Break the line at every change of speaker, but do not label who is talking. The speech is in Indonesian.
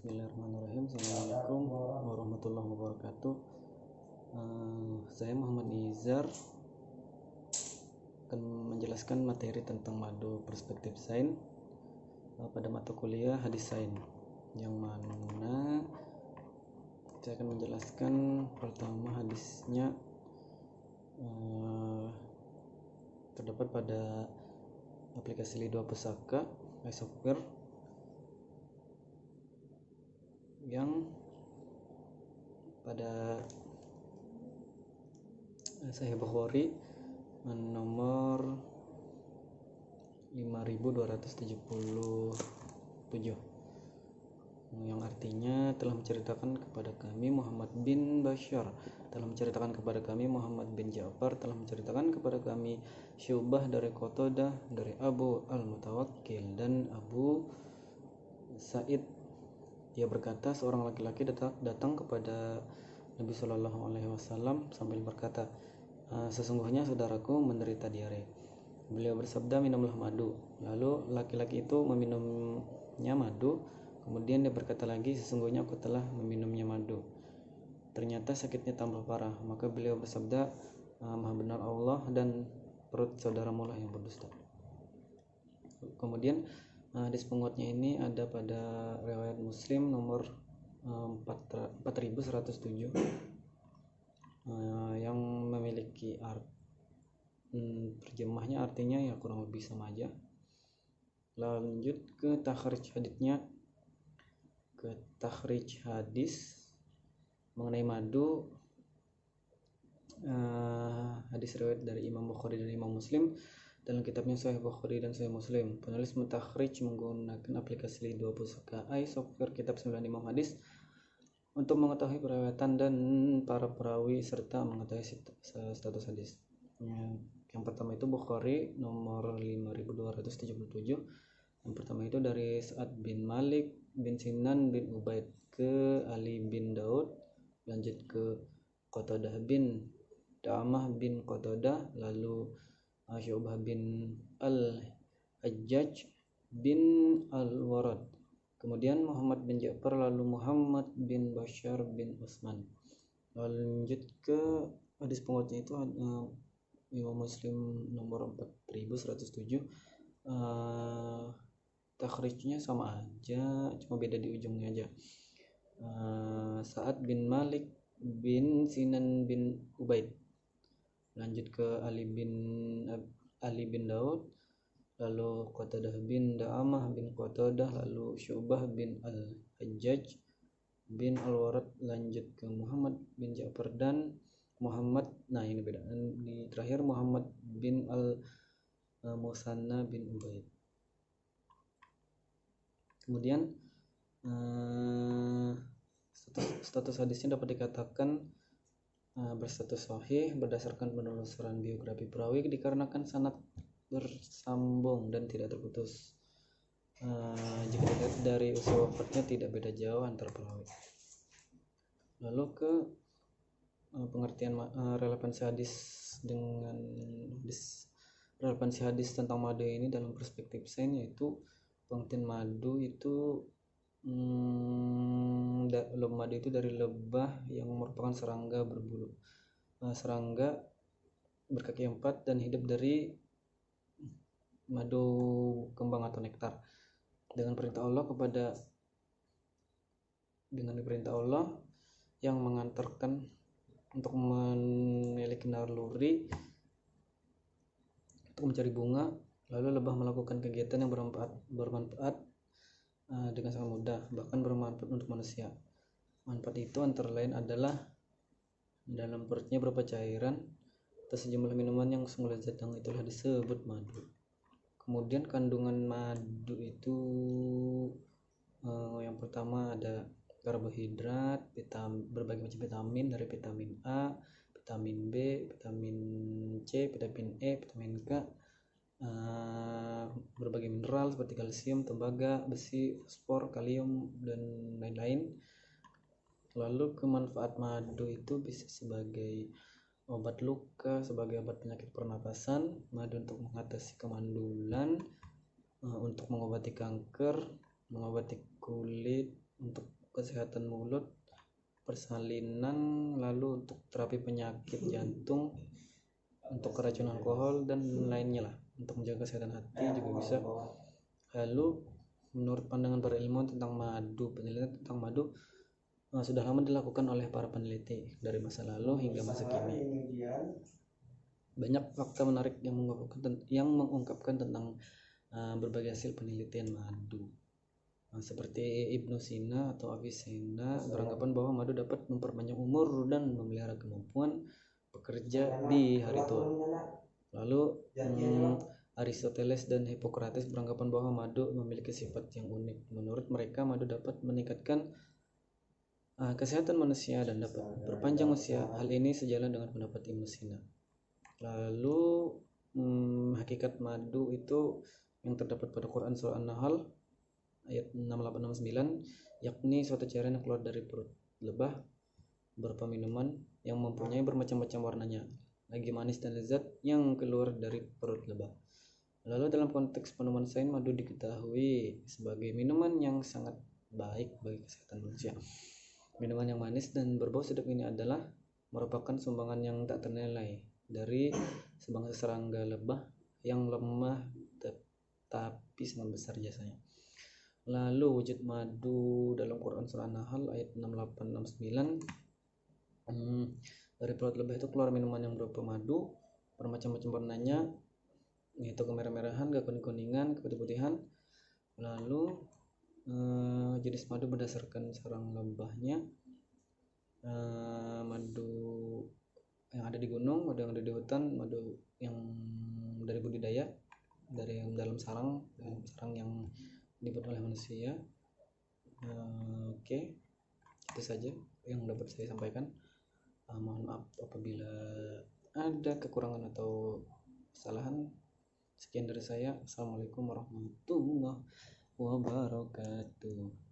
Bismillahirrahmanirrahim. Assalamualaikum warahmatullahi wabarakatuh. Saya Muhammad Nizar akan menjelaskan materi tentang madu perspektif sains pada mata kuliah hadis sains, yang mana saya akan menjelaskan pertama hadisnya terdapat pada aplikasi Li2 Pusaka software yang pada Sahih Bukhari nomor 5277, yang artinya telah menceritakan kepada kami Muhammad bin Bashar, telah menceritakan kepada kami Muhammad bin Ja'far, telah menceritakan kepada kami Syu'bah dari Qatadah, dari Abu Al-Mutawakkil dan Abu Sa'id. Dia berkata, seorang laki-laki datang kepada Nabi Shallallahu Alaihi Wasallam sambil berkata, sesungguhnya saudaraku menderita diare. Beliau bersabda, minumlah madu. Lalu laki-laki itu meminumnya madu. Kemudian dia berkata lagi, sesungguhnya aku telah meminumnya madu. Ternyata sakitnya tambah parah. Maka beliau bersabda, maha benar Allah dan perut saudaramu lah yang berdusta. Kemudian hadis penguatnya ini ada pada riwayat Muslim nomor 4107, yang memiliki terjemahnya artinya ya kurang lebih sama aja. Lanjut ke takhrij hadisnya, hadis mengenai madu. Hadis riwayat dari Imam Bukhari dan Imam Muslim dalam kitabnya Sahih Bukhari dan Sahih Muslim. Penulis mentakhrij menggunakan aplikasi Li2 Pusaka software kitab 9 Imam Hadis untuk mengetahui periwayatan dan para perawi serta mengetahui status hadis. Yang pertama itu Bukhari nomor 5277. Yang pertama itu dari Sa'ad bin Malik bin Sinan bin Ubaid ke Ali bin Daud, lanjut ke Qatadah bin Da'amah bin Qatadah, lalu Syu'bah bin Al-Hajjaj bin Al-Warad, kemudian Muhammad bin Ja'far, lalu Muhammad bin Bashar bin Utsman. Lanjut ke hadis penguatnya itu Imam Muslim nomor 4107. Takhrijnya sama aja, cuma beda di ujungnya aja. Sa'ad bin Malik bin Sinan bin Ubaid, lanjut ke Ali bin Daud, lalu Qatadah bin Da'amah bin Qatadah, lalu Syu'bah bin Al-Hajjaj bin Al-Warad, lanjut ke Muhammad bin Ja'far dan Muhammad, ini beda, di terakhir Muhammad bin Al-Musanna bin Ubaid. Kemudian status hadisnya dapat dikatakan berstatus sahih berdasarkan penelusuran biografi perawi dikarenakan sanad bersambung dan tidak terputus. Jika dilihat dari usia wafatnya tidak beda jauh antar perawi. Lalu ke pengertian relevansi hadis tentang madu ini dalam perspektif sains, yaitu pengertian madu itu madu itu dari lebah yang merupakan serangga berbulu, serangga berkaki 4 dan hidup dari madu kembang atau nektar. Dengan perintah Allah yang mengantarkan untuk memiliki naluri untuk mencari bunga, lalu lebah melakukan kegiatan yang bermanfaat dengan sangat mudah, bahkan bermanfaat untuk manusia. Manfaat itu antara lain adalah dalam perutnya berupa cairan atau sejumlah minuman yang sungguh lezat, yang itulah disebut madu. Kemudian kandungan madu itu yang pertama ada karbohidrat, berbagai macam vitamin, dari vitamin A, vitamin B, vitamin C, vitamin E, vitamin K, berbagai mineral seperti kalsium, tembaga, besi, fosfor, kalium, dan lain-lain. Lalu kemanfaat madu itu bisa sebagai obat luka, sebagai obat penyakit pernapasan, madu untuk mengatasi kemandulan, untuk mengobati kanker, mengobati kulit, untuk kesehatan mulut, persalinan, lalu untuk terapi penyakit jantung, untuk keracunan alkohol dan lainnya lah, untuk menjaga kesehatan hati juga bisa. Lalu menurut pandangan para ilmuwan tentang madu, penelitian tentang madu sudah lama dilakukan oleh para peneliti dari masa lalu hingga masa kini. Banyak fakta menarik yang mengungkapkan tentang berbagai hasil penelitian madu. Seperti Ibnu Sina atau Avicenna beranggapan bahwa madu dapat memperpanjang umur dan memelihara kemampuan bekerja di hari tua. Lalu Aristoteles dan Hippocrates beranggapan bahwa madu memiliki sifat yang unik. Menurut mereka, madu dapat meningkatkan kesehatan manusia dan dapat berpanjang usia. Hal ini sejalan dengan pendapat Ibnu Sina. Lalu hakikat madu itu yang terdapat pada Quran surah An-Nahl ayat 6869, yakni suatu cairan yang keluar dari perut lebah berupa minuman yang mempunyai bermacam-macam warnanya, lagi manis dan lezat yang keluar dari perut lebah. Lalu dalam konteks penemuan sains, madu diketahui sebagai minuman yang sangat baik bagi kesehatan manusia. Minuman yang manis dan berbau sedap ini adalah merupakan sumbangan yang tak ternilai dari sebangsa serangga lebah yang lemah tetapi sangat besar jasanya. Lalu wujud madu dalam Quran surah An-Nahl ayat 6869, dari perut lebah itu keluar minuman yang berupa madu bermacam-macam warnanya, yaitu kemerah-merahan, kekuning-kuningan, keputih-putihan. Lalu jenis madu berdasarkan sarang lebahnya, madu yang ada di gunung, madu yang ada di hutan, madu yang dari budidaya, dari dalam sarang yang dibuat oleh manusia. Oke, itu saja yang dapat saya sampaikan. Mohon maaf apabila ada kekurangan atau kesalahan. Sekian dari saya. Assalamualaikum warahmatullahi wabarakatuh.